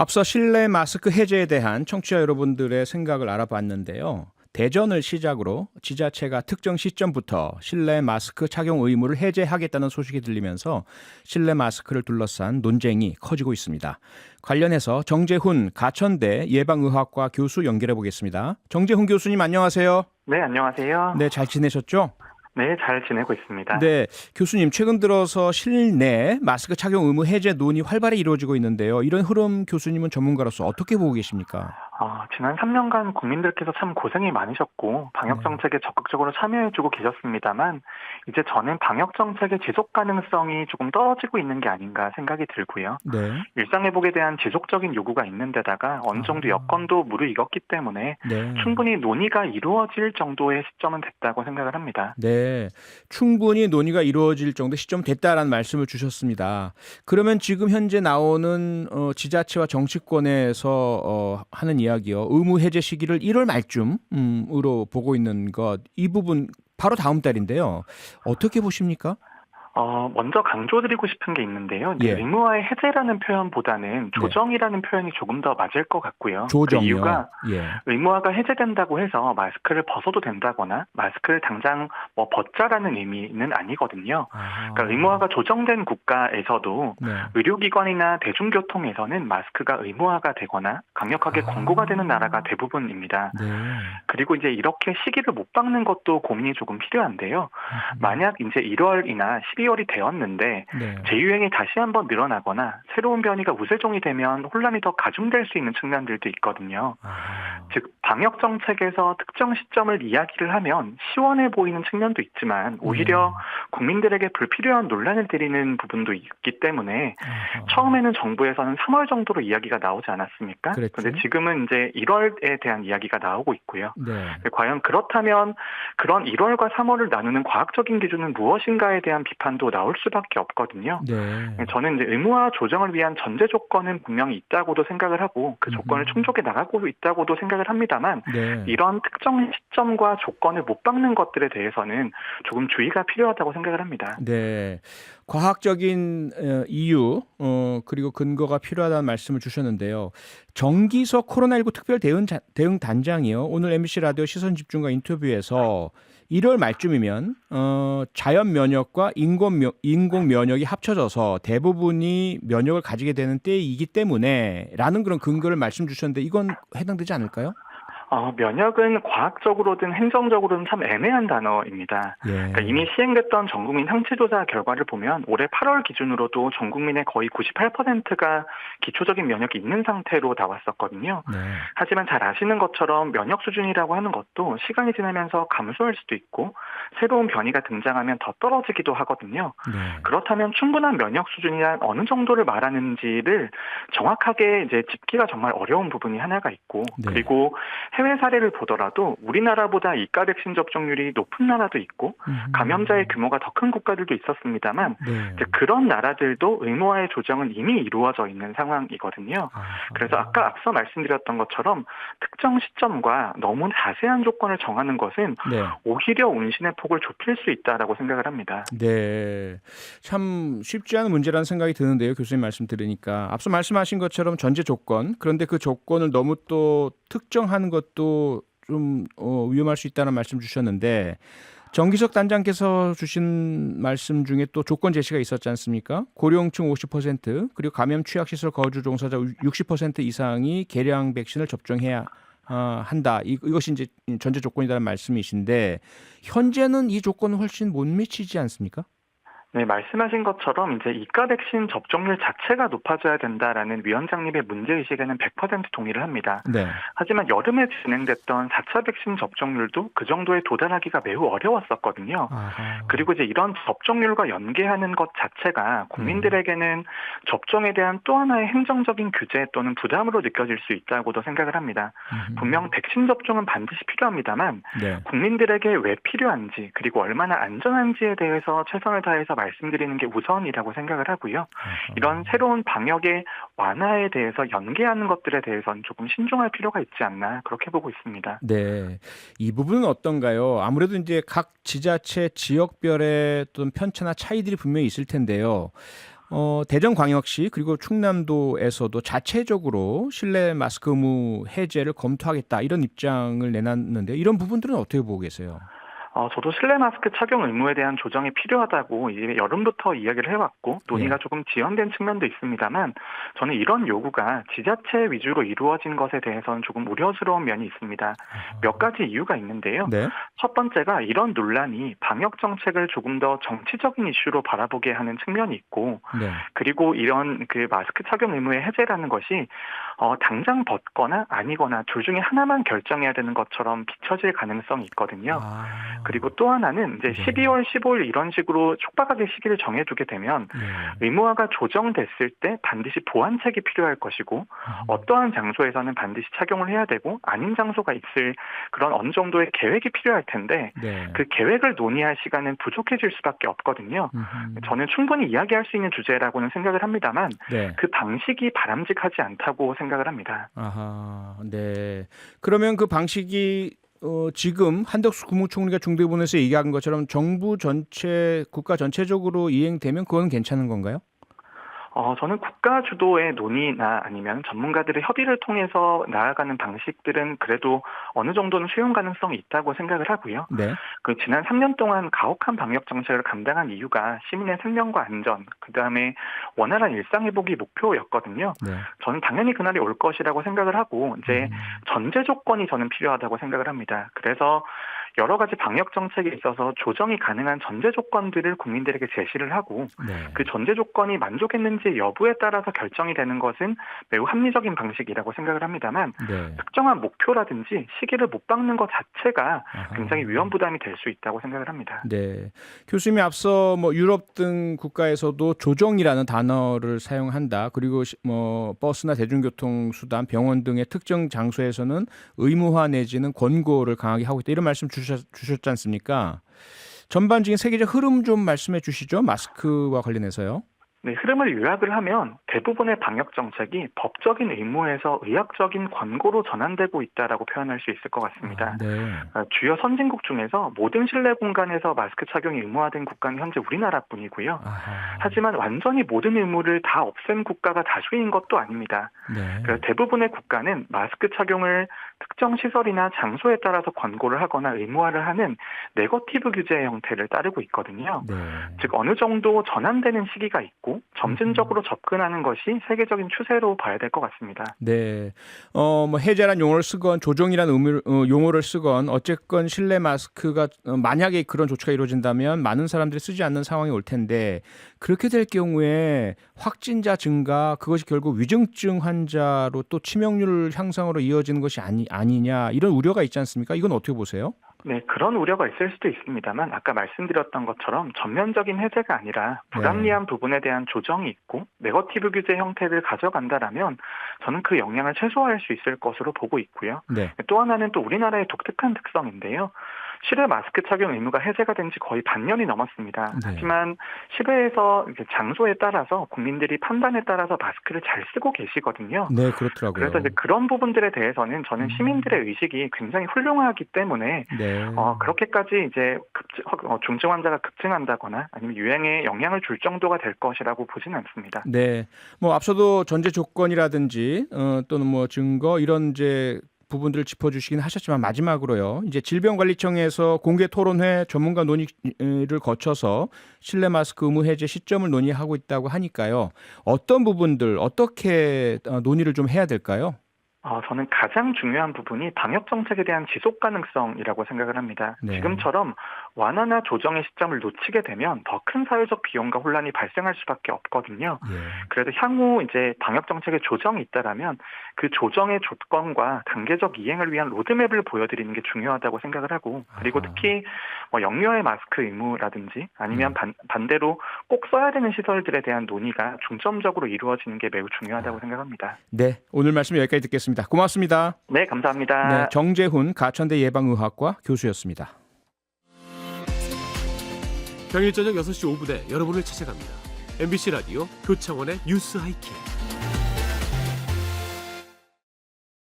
앞서 실내 마스크 해제에 대한 청취자 여러분들의 생각을 알아봤는데요. 대전을 시작으로 지자체가 특정 시점부터 실내 마스크 착용 의무를 해제하겠다는 소식이 들리면서 실내 마스크를 둘러싼 논쟁이 커지고 있습니다. 관련해서 정재훈 가천대 예방의학과 교수 연결해 보겠습니다. 정재훈 교수님 안녕하세요. 네, 안녕하세요. 네, 잘 지내셨죠? 네, 잘 지내고 있습니다. 네, 교수님 최근 들어서 실내 마스크 착용 의무 해제 논의 활발히 이루어지고 있는데요. 이런 흐름 교수님은 전문가로서 어떻게 보고 계십니까? 지난 3년간 국민들께서 참 고생이 많으셨고 방역정책에 적극적으로 참여해주고 계셨습니다만 이제 저는 방역정책의 지속 가능성이 조금 떨어지고 있는 게 아닌가 생각이 들고요. 네. 일상회복에 대한 지속적인 요구가 있는 데다가 어느 정도 여건도 무르익었기 때문에 네. 충분히 논의가 이루어질 정도의 시점은 됐다고 생각을 합니다. 네, 충분히 논의가 이루어질 정도 시점 됐다라는 말씀을 주셨습니다. 그러면 지금 현재 나오는 지자체와 정치권에서 하는 이야기요. 의무 해제 시기를 1월 말쯤으로 보고 있는 것, 이 부분 바로 다음 달인데요. 어떻게 보십니까? 먼저 강조드리고 싶은 게 있는데요. 예. 의무화의 해제라는 표현보다는 조정이라는 표현이 조금 더 맞을 것 같고요. 조정이요. 그 이유가 예. 의무화가 해제된다고 해서 마스크를 벗어도 된다거나 마스크를 당장 벗자라는 의미는 아니거든요. 그러니까 의무화가 조정된 국가에서도 네. 의료기관이나 대중교통에서는 마스크가 의무화가 되거나 강력하게 권고가 되는 나라가 대부분입니다. 네. 그리고 이제 이렇게 시기를 못 박는 것도 고민이 조금 필요한데요. 만약 이제 1월이나 12월이 되었는데 네. 재유행이 다시 한번 늘어나거나 새로운 변이가 우세종이 되면 혼란이 더 가중될 수 있는 측면들도 있거든요. 즉 방역 정책에서 특정 시점을 이야기를 하면 시원해 보이는 측면도 있지만 오히려 국민들에게 불필요한 논란을 드리는 부분도 있기 때문에 처음에는 정부에서는 3월 정도로 이야기가 나오지 않았습니까? 그랬죠. 그런데 지금은 이제 1월에 대한 이야기가 나오고 있고요. 네. 과연 그렇다면 그런 1월과 3월을 나누는 과학적인 기준은 무엇인가에 대한 비판도 나올 수밖에 없거든요. 네. 저는 이제 의무화 조정을 위한 전제 조건은 분명히 있다고도 생각을 하고 그 조건을 충족해 나가고 있다고도 생각을 합니다만 네. 이런 특정 시점과 조건을 못 박는 것들에 대해서는 조금 주의가 필요하다고 생각을 합니다. 네, 과학적인 이유 그리고 근거가 필요하다는 말씀을 주셨는데요. 정기석 코로나19 특별 대응 단장이요. 오늘 MBC 라디오 시선집중과 인터뷰에서 1월 말쯤이면 자연 면역과 인공 면역이 합쳐져서 대부분이 면역을 가지게 되는 때이기 때문에라는 그런 근거를 말씀 주셨는데 이건 해당되지 않을까요? 면역은 과학적으로든 행정적으로는 참 애매한 단어입니다. 예. 그러니까 이미 시행됐던 전국민 항체조사 결과를 보면 올해 8월 기준으로도 전국민의 거의 98%가 기초적인 면역이 있는 상태로 나왔었거든요. 네. 하지만 잘 아시는 것처럼 면역 수준이라고 하는 것도 시간이 지나면서 감소할 수도 있고 새로운 변이가 등장하면 더 떨어지기도 하거든요. 네. 그렇다면 충분한 면역 수준이란 어느 정도를 말하는지를 정확하게 이제 짚기가 정말 어려운 부분이 하나가 있고 네. 그리고 해외 사례를 보더라도 우리나라보다 이가 백신 접종률이 높은 나라도 있고 감염자의 규모가 더 큰 국가들도 있었습니다만 네. 이제 그런 나라들도 의무화의 조정은 이미 이루어져 있는 상황이거든요. 그래서 아까 앞서 말씀드렸던 것처럼 특정 시점과 너무 자세한 조건을 정하는 것은 네. 오히려 운신의 폭을 좁힐 수 있다라고 생각을 합니다. 네, 참 쉽지 않은 문제라는 생각이 드는데요. 교수님 말씀 들으니까 앞서 말씀하신 것처럼 전제 조건, 그런데 그 조건을 너무 또 특정하는 것도 좀 위험할 수 있다는 말씀 주셨는데 정기석 단장께서 주신 말씀 중에 또 조건 제시가 있었지 않습니까? 고령층 50% 그리고 감염 취약시설 거주 종사자 60% 이상이 개량 백신을 접종해야 한다. 이것이 이제 전제 조건이라는 말씀이신데 현재는 이 조건은 훨씬 못 미치지 않습니까? 네, 말씀하신 것처럼 이제 이가 백신 접종률 자체가 높아져야 된다라는 위원장님의 문제의식에는 100% 동의를 합니다. 네. 하지만 여름에 진행됐던 4차 백신 접종률도 그 정도에 도달하기가 매우 어려웠었거든요. 아하. 그리고 이제 이런 접종률과 연계하는 것 자체가 국민들에게는 접종에 대한 또 하나의 행정적인 규제 또는 부담으로 느껴질 수 있다고도 생각을 합니다. 분명 백신 접종은 반드시 필요합니다만 네. 국민들에게 왜 필요한지 그리고 얼마나 안전한지에 대해서 최선을 다해서 말씀드리는 게 우선이라고 생각을 하고요. 이런 새로운 방역의 완화에 대해서 연계하는 것들에 대해서는 조금 신중할 필요가 있지 않나 그렇게 보고 있습니다. 네, 이 부분은 어떤가요? 아무래도 이제 각 지자체 지역별의 어떤 편차나 차이들이 분명히 있을 텐데요. 대전광역시 그리고 충남도에서도 자체적으로 실내 마스크 의무 해제를 검토하겠다 이런 입장을 내놨는데 이런 부분들은 어떻게 보고 계세요? 저도 실내 마스크 착용 의무에 대한 조정이 필요하다고 이제 여름부터 이야기를 해왔고 논의가 예. 조금 지연된 측면도 있습니다만 저는 이런 요구가 지자체 위주로 이루어진 것에 대해서는 조금 우려스러운 면이 있습니다. 몇 가지 이유가 있는데요. 네. 첫 번째가 이런 논란이 방역 정책을 조금 더 정치적인 이슈로 바라보게 하는 측면이 있고 네. 그리고 이런 그 마스크 착용 의무의 해제라는 것이 당장 벗거나 아니거나 둘 중에 하나만 결정해야 되는 것처럼 비춰질 가능성이 있거든요. 그리고 또 하나는 이제 네. 12월 15일 이런 식으로 촉박하게 시기를 정해두게 되면 의무화가 조정됐을 때 반드시 보완책이 필요할 것이고 어떠한 장소에서는 반드시 착용을 해야 되고 아닌 장소가 있을 그런 어느 정도의 계획이 필요할 텐데 네. 그 계획을 논의할 시간은 부족해질 수밖에 없거든요. 저는 충분히 이야기할 수 있는 주제라고는 생각을 합니다만 네. 그 방식이 바람직하지 않다고 생각을 합니다. 아하, 네. 그러면 그 방식이 지금 한덕수 국무총리가 중대본에서 얘기한 것처럼 정부 전체, 국가 전체적으로 이행되면 그건 괜찮은 건가요? 저는 국가 주도의 논의나 아니면 전문가들의 협의를 통해서 나아가는 방식들은 그래도 어느 정도는 수용 가능성이 있다고 생각을 하고요. 네. 그 지난 3년 동안 가혹한 방역 정책을 감당한 이유가 시민의 생명과 안전, 그다음에 원활한 일상 회복이 목표였거든요. 네. 저는 당연히 그날이 올 것이라고 생각을 하고 이제 전제 조건이 저는 필요하다고 생각을 합니다. 그래서 여러 가지 방역 정책에 있어서 조정이 가능한 전제 조건들을 국민들에게 제시를 하고 네. 그 전제 조건이 만족했는지 여부에 따라서 결정이 되는 것은 매우 합리적인 방식이라고 생각을 합니다만 네. 특정한 목표라든지 시기를 못 박는 것 자체가 아하. 굉장히 위험 부담이 될 수 있다고 생각을 합니다. 네. 교수님이 앞서 뭐 유럽 등 국가에서도 조정이라는 단어를 사용한다. 그리고 뭐 버스나 대중교통 수단, 병원 등의 특정 장소에서는 의무화 내지는 권고를 강하게 하고 있다. 이런 말씀 주셨지 않습니까? 전반적인 세계적 흐름 좀 말씀해 주시죠. 마스크와 관련해서요. 네, 흐름을 요약을 하면 대부분의 방역 정책이 법적인 의무에서 의학적인 권고로 전환되고 있다라고 표현할 수 있을 것 같습니다. 네. 주요 선진국 중에서 모든 실내 공간에서 마스크 착용이 의무화된 국가는 현재 우리나라뿐이고요. 아하. 하지만 완전히 모든 의무를 다 없앤 국가가 다수인 것도 아닙니다. 네. 그래서 대부분의 국가는 마스크 착용을 특정 시설이나 장소에 따라서 권고를 하거나 의무화를 하는 네거티브 규제 형태를 따르고 있거든요. 네. 즉 어느 정도 전환되는 시기가 있고 점진적으로 접근하는 것이 세계적인 추세로 봐야 될 것 같습니다. 네. 뭐 해제란 용어를 쓰건 조정이란 용어를 쓰건 어쨌건 실내 마스크가 만약에 그런 조치가 이루어진다면 많은 사람들이 쓰지 않는 상황이 올 텐데 그렇게 될 경우에 확진자 증가 그것이 결국 위중증 환자로 또 치명률 향상으로 이어지는 것이 아니냐 이런 우려가 있지 않습니까? 이건 어떻게 보세요? 네, 그런 우려가 있을 수도 있습니다만 아까 말씀드렸던 것처럼 전면적인 해제가 아니라 불합리한 부분에 대한 조정이 있고 네거티브 규제 형태를 가져간다라면 저는 그 영향을 최소화할 수 있을 것으로 보고 있고요. 네. 또 하나는 또 우리나라의 독특한 특성인데요. 실외 마스크 착용 의무가 해제가 된 지 거의 반년이 넘었습니다. 네. 하지만 실외에서 장소에 따라서 국민들이 판단에 따라서 마스크를 잘 쓰고 계시거든요. 네, 그렇더라고요. 그래서 이제 그런 부분들에 대해서는 저는 시민들의 의식이 굉장히 훌륭하기 때문에 네. 그렇게까지 이제 중증 환자가 급증한다거나 아니면 유행에 영향을 줄 정도가 될 것이라고 보지는 않습니다. 네. 뭐 앞서도 전제 조건이라든지 또는 뭐 증거 이런 이제 부분들을 짚어주시긴 하셨지만 마지막으로요. 이제 질병관리청에서 공개 토론회 전문가 논의를 거쳐서 실내 마스크 의무 해제 시점을 논의하고 있다고 하니까요. 어떤 부분들 어떻게 논의를 좀 해야 될까요? 저는 가장 중요한 부분이 방역 정책에 대한 지속 가능성이라고 생각을 합니다. 네. 지금처럼 완화나 조정의 시점을 놓치게 되면 더 큰 사회적 비용과 혼란이 발생할 수밖에 없거든요. 예. 그래서 향후 이제 방역 정책에 조정이 있다라면 그 조정의 조건과 단계적 이행을 위한 로드맵을 보여드리는 게 중요하다고 생각을 하고 그리고 특히 영유아의 마스크 의무라든지 아니면 반대로 꼭 써야 되는 시설들에 대한 논의가 중점적으로 이루어지는 게 매우 중요하다고 생각합니다. 네, 오늘 말씀 여기까지 듣겠습니다. 고맙습니다. 네, 감사합니다. 네, 정재훈 가천대 예방의학과 교수였습니다. 평일 저녁 6시 5분에 여러분을 찾아갑니다. MBC 라디오 표창원의 뉴스 하이킥.